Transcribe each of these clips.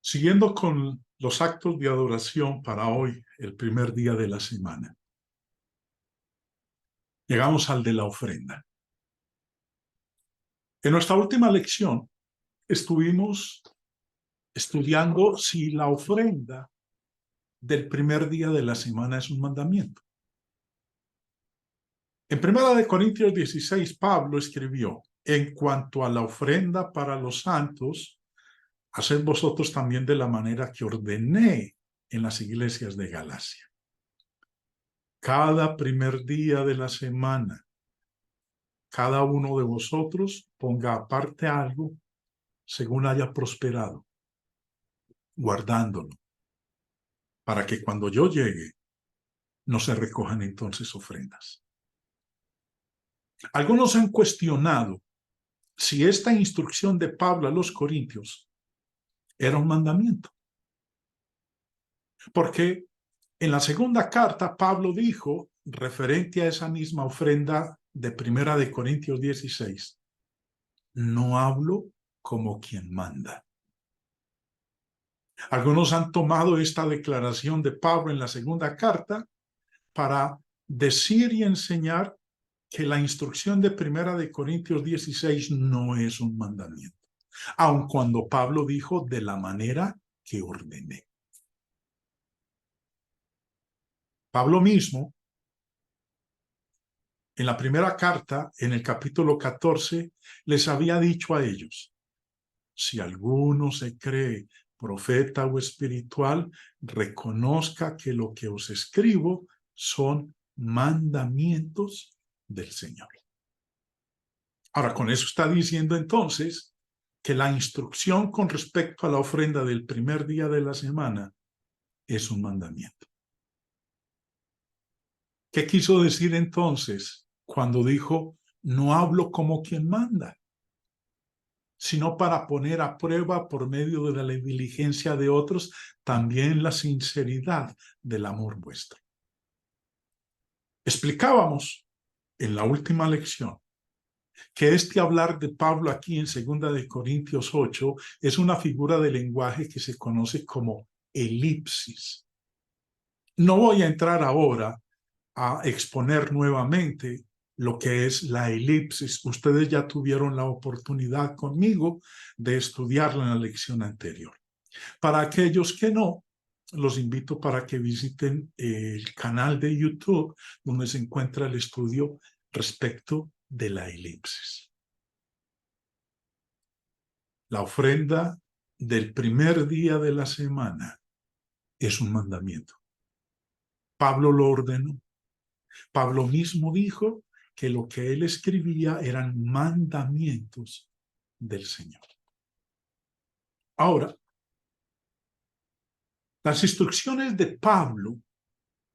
Siguiendo con los actos de adoración para hoy, el primer día de la semana, llegamos al de la ofrenda. En nuestra última lección estuvimos estudiando si la ofrenda del primer día de la semana es un mandamiento. En 1 Corintios 16, Pablo escribió: en cuanto a la ofrenda para los santos, haced vosotros también de la manera que ordené en las iglesias de Galacia. Cada primer día de la semana, cada uno de vosotros ponga aparte algo según haya prosperado, guardándolo, para que cuando yo llegue no se recojan entonces ofrendas. Algunos han cuestionado si esta instrucción de Pablo a los Corintios era un mandamiento. Porque en la segunda carta Pablo dijo, referente a esa misma ofrenda de 1 Corintios 16, no hablo como quien manda. Algunos han tomado esta declaración de Pablo en la segunda carta para decir y enseñar que la instrucción de 1 Corintios 16 no es un mandamiento, aun cuando Pablo dijo de la manera que ordené. Pablo mismo, en la primera carta, en el capítulo 14, les había dicho a ellos: si alguno se cree profeta o espiritual, reconozca que lo que os escribo son mandamientos del Señor. Ahora, con eso está diciendo entonces que la instrucción con respecto a la ofrenda del primer día de la semana es un mandamiento. ¿Qué quiso decir entonces cuando dijo, no hablo como quien manda, sino para poner a prueba por medio de la diligencia de otros también la sinceridad del amor vuestro? Explicábamos en la última lección que este hablar de Pablo aquí en 2 Corintios 8 es una figura de lenguaje que se conoce como elipsis. No voy a entrar ahora a exponer nuevamente lo que es la elipsis. Ustedes ya tuvieron la oportunidad conmigo de estudiarla en la lección anterior. Para aquellos que no, los invito para que visiten el canal de YouTube donde se encuentra el estudio respecto de la elipsis. La ofrenda del primer día de la semana es un mandamiento. Pablo lo ordenó. Pablo mismo dijo que lo que él escribía eran mandamientos del Señor. Ahora, las instrucciones de Pablo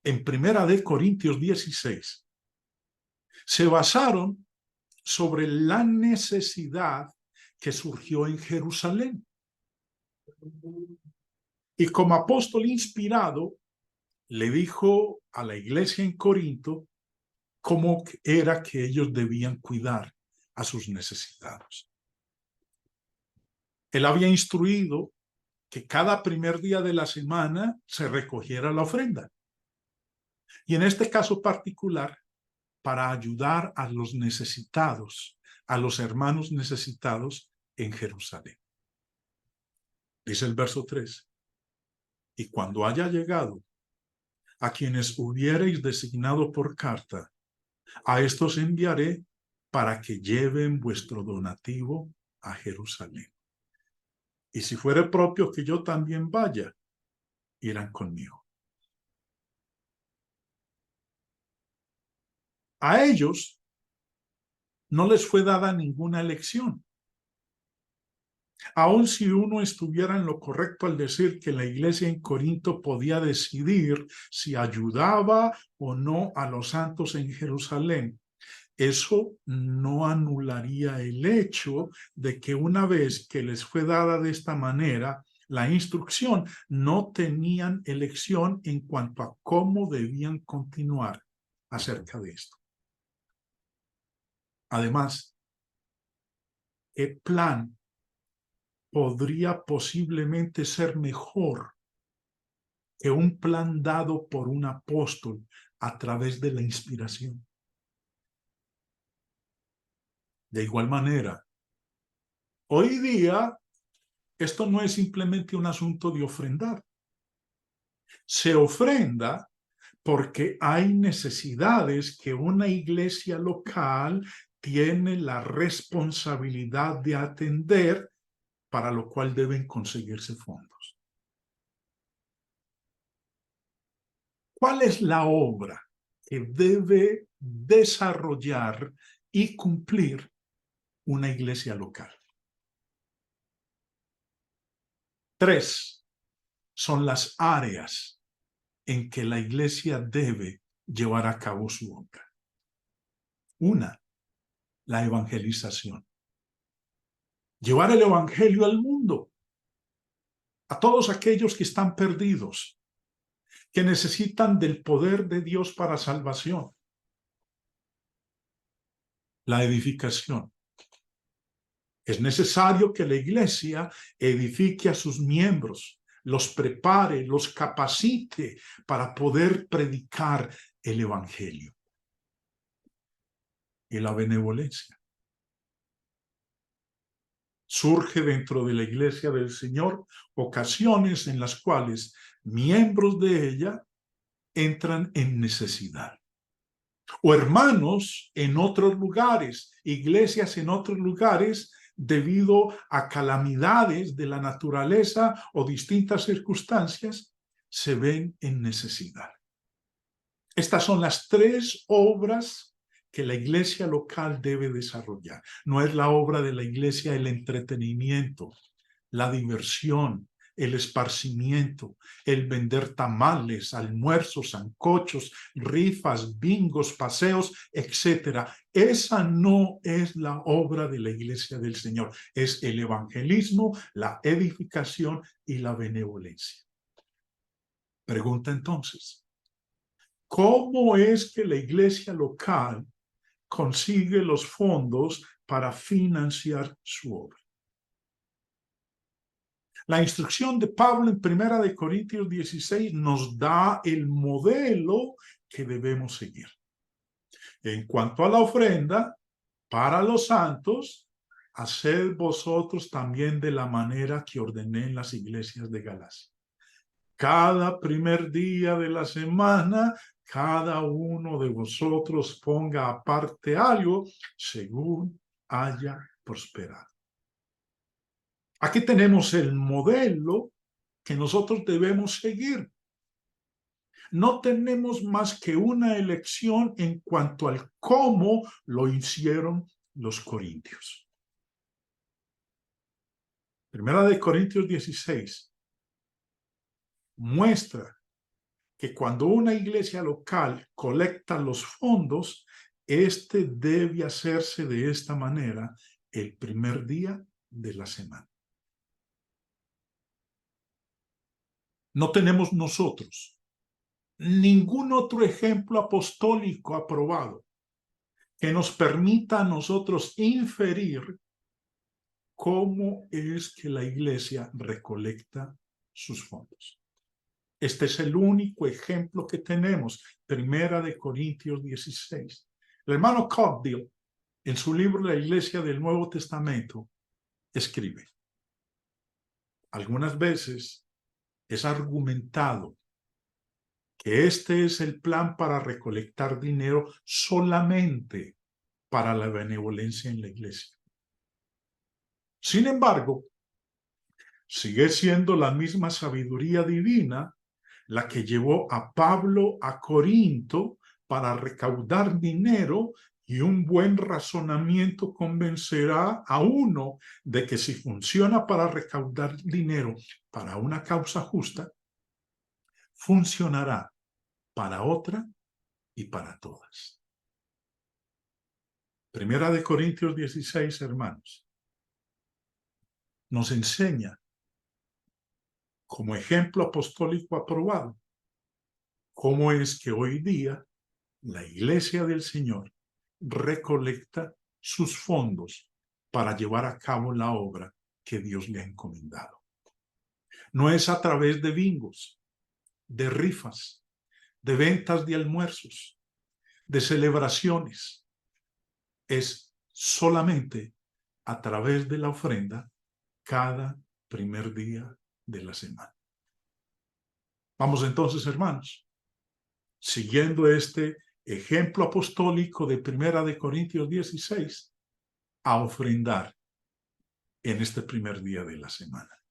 en 1 Corintios 16 se basaron sobre la necesidad que surgió en Jerusalén. Y como apóstol inspirado, le dijo a la iglesia en Corinto cómo era que ellos debían cuidar a sus necesitados. Él había instruido que cada primer día de la semana se recogiera la ofrenda. Y en este caso particular, para ayudar a los necesitados, a los hermanos necesitados en Jerusalén. Dice el verso 3, y cuando haya llegado a quienes hubiereis designado por carta, a estos enviaré para que lleven vuestro donativo a Jerusalén. Y si fuere propio que yo también vaya, irán conmigo. A ellos no les fue dada ninguna elección. Aun si uno estuviera en lo correcto al decir que la iglesia en Corinto podía decidir si ayudaba o no a los santos en Jerusalén, eso no anularía el hecho de que una vez que les fue dada de esta manera la instrucción, no tenían elección en cuanto a cómo debían continuar acerca de esto. Además, el plan podría posiblemente ser mejor que un plan dado por un apóstol a través de la inspiración. De igual manera, hoy día esto no es simplemente un asunto de ofrendar. Se ofrenda porque hay necesidades que una iglesia local tiene la responsabilidad de atender, para lo cual deben conseguirse fondos. ¿Cuál es la obra que debe desarrollar y cumplir una iglesia local? 3 son las áreas en que la iglesia debe llevar a cabo su obra. 1, la evangelización. Llevar el evangelio al mundo, a todos aquellos que están perdidos, que necesitan del poder de Dios para salvación. La edificación. Es necesario que la iglesia edifique a sus miembros, los prepare, los capacite para poder predicar el evangelio. Y la benevolencia. Surge dentro de la iglesia del Señor ocasiones en las cuales miembros de ella entran en necesidad. O hermanos en otros lugares, iglesias en otros lugares, debido a calamidades de la naturaleza o distintas circunstancias, se ven en necesidad. Estas son las 3 obras que la iglesia local debe desarrollar. No es la obra de la iglesia el entretenimiento, la diversión, el esparcimiento, el vender tamales, almuerzos, sancochos, rifas, bingos, paseos, etc. Esa no es la obra de la iglesia del Señor. Es el evangelismo, la edificación y la benevolencia. Pregunta entonces, ¿cómo es que la iglesia local consigue los fondos para financiar su obra? La instrucción de Pablo en 1 Corintios 16 nos da el modelo que debemos seguir. En cuanto a la ofrenda para los santos, haced vosotros también de la manera que ordené en las iglesias de Galacia. Cada primer día de la semana, cada uno de vosotros ponga aparte algo según haya prosperado. Aquí tenemos el modelo que nosotros debemos seguir. No tenemos más que una elección en cuanto al cómo lo hicieron los corintios. 1 Corintios 16 muestra que cuando una iglesia local colecta los fondos, este debe hacerse de esta manera el primer día de la semana. No tenemos nosotros ningún otro ejemplo apostólico aprobado que nos permita a nosotros inferir cómo es que la iglesia recolecta sus fondos. Este es el único ejemplo que tenemos, 1 Corintios 16. El hermano Cogdill, en su libro La Iglesia del Nuevo Testamento, escribe: algunas veces es argumentado que este es el plan para recolectar dinero solamente para la benevolencia en la iglesia. Sin embargo, sigue siendo la misma sabiduría divina la que llevó a Pablo a Corinto para recaudar dinero, y un buen razonamiento convencerá a uno de que si funciona para recaudar dinero para una causa justa, funcionará para otra y para todas. 1 Corintios 16, hermanos, nos enseña como ejemplo apostólico aprobado cómo es que hoy día la iglesia del Señor recolecta sus fondos para llevar a cabo la obra que Dios le ha encomendado. No es a través de bingos, de rifas, de ventas de almuerzos, de celebraciones. Es solamente a través de la ofrenda cada primer día de la semana. Vamos entonces, hermanos, siguiendo este ejemplo apostólico de 1 Corintios 16, a ofrendar en este primer día de la semana.